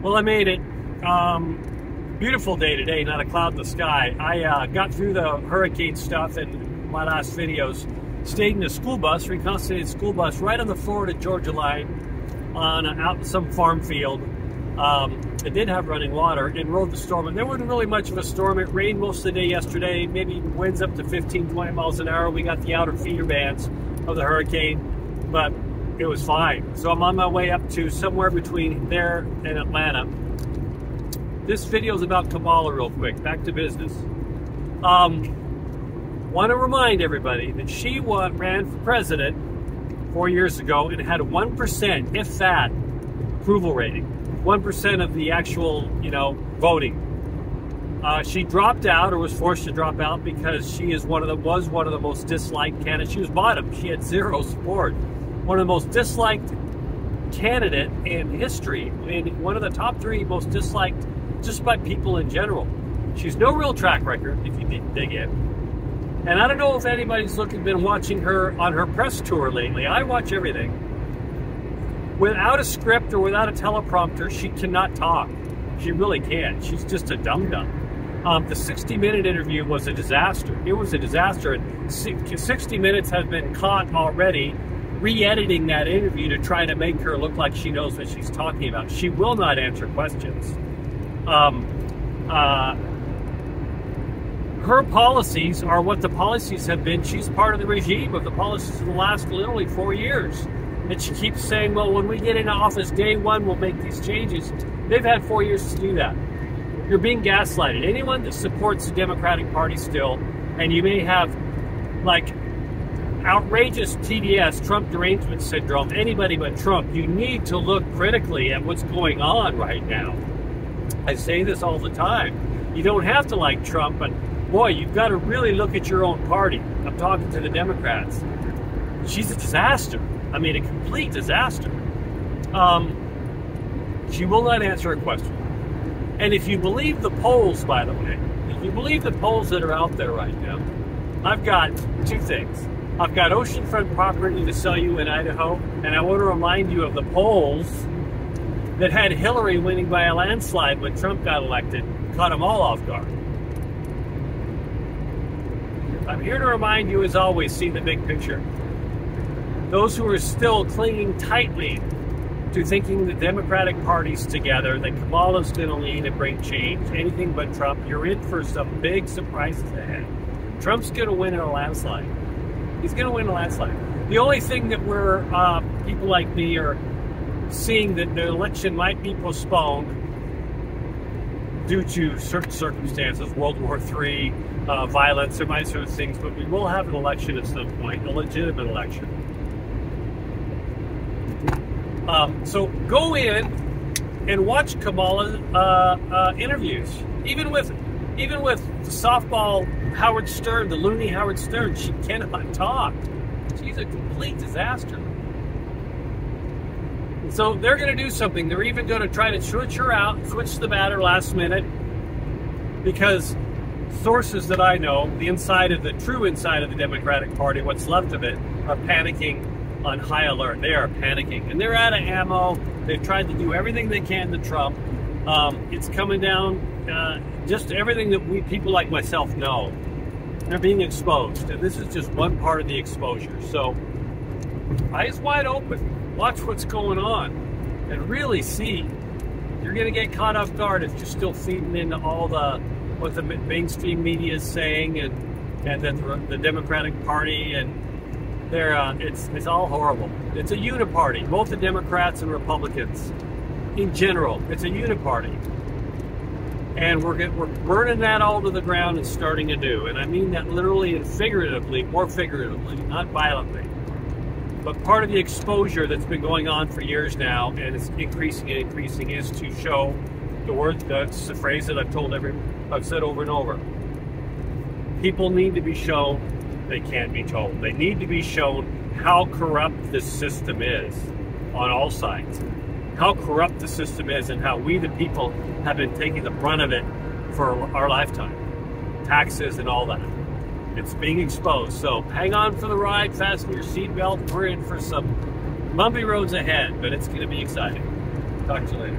Well, I made it. Beautiful day today, not a cloud in the sky. I got through the hurricane stuff in my last videos. Stayed in a school bus, reconstituted school bus, right on the Florida-Georgia line, out in some farm field. It did have running water, and rode the storm. And there wasn't really much of a storm. It rained most of the day yesterday, maybe winds up to 15, 20 miles an hour. We got the outer feeder bands of the hurricane, but it was fine. So I'm on my way up to somewhere between there and Atlanta. This video is about Kambala real quick. Back to business. Want to remind everybody that she ran for president 4 years ago and had a 1%, if that, approval rating. 1% of the actual, voting. She dropped out, or was forced to drop out, because she is was one of the most disliked candidates. She was bottom. She had zero support. One of the most disliked candidate in history, and one of the top 3 most disliked just by people in general. She's no real track record, if you dig in. And I don't know if anybody's been watching her on her press tour lately. I watch everything. Without a script or without a teleprompter, she cannot talk. She really can't. She's just a dum-dum. The 60-minute interview was a disaster. It was a disaster. And 60 Minutes has been caught already re-editing that interview to try to make her look like she knows what she's talking about. She will not answer questions. Her policies are what the policies have been. She's part of the regime of the policies of the last literally 4 years. And she keeps saying, well, when we get into office day 1, we'll make these changes. They've had 4 years to do that. You're being gaslighted. Anyone that supports the Democratic Party still, and you may have like outrageous TDS, Trump derangement syndrome, anybody but Trump, you need to look critically at what's going on right now. I say this all the time. You don't have to like Trump, but boy, you've got to really look at your own party. I'm talking to the Democrats. She's a disaster. I mean, a complete disaster. She will not answer a question. And if you believe the polls, by the way, if you believe the polls that are out there right now, I've got 2 things. I've got oceanfront property to sell you in Idaho, and I want to remind you of the polls that had Hillary winning by a landslide when Trump got elected, caught them all off guard. I'm here to remind you, as always, see the big picture. Those who are still clinging tightly to thinking the Democratic Party's together, that Kamala's going to lead and bring change, anything but Trump, you're in for some big surprises ahead. Trump's going to win in a landslide. He's going to win a landslide. The only thing that we're, people like me are seeing that the election might be postponed due to certain circumstances, World War III, violence, and sort of things, but we will have an election at some point, a legitimate election. So go in and watch Kamala interviews. Even with the softball Howard Stern, the loony Howard Stern, she cannot talk. She's a complete disaster. So they're going to do something. They're even going to try to switch her out, switch the batter last minute, because sources that I know, the true inside of the Democratic Party, what's left of it, are panicking on high alert. They are panicking, and they're out of ammo. They've tried to do everything they can to Trump. It's coming down, just everything that people like myself know. They're being exposed, and this is just one part of the exposure. So eyes wide open. Watch what's going on and really see. You're going to get caught off guard if you're still feeding into all what the mainstream media is saying, and then the Democratic Party, and it's all horrible. It's a uniparty, both the Democrats and Republicans. In general, it's a uniparty. And we're burning that all to the ground and starting anew. And I mean that literally and figuratively, more figuratively, not violently. But part of the exposure that's been going on for years now, and it's increasing and increasing, is to show that's the phrase that I've said over and over. People need to be shown, they can't be told. They need to be shown how corrupt this system is on all sides. How corrupt the system is, and how we the people have been taking the brunt of it for our lifetime. Taxes and all that. It's being exposed. So hang on for the ride, fasten your seatbelt. We're in for some bumpy roads ahead, but it's going to be exciting. Talk to you later.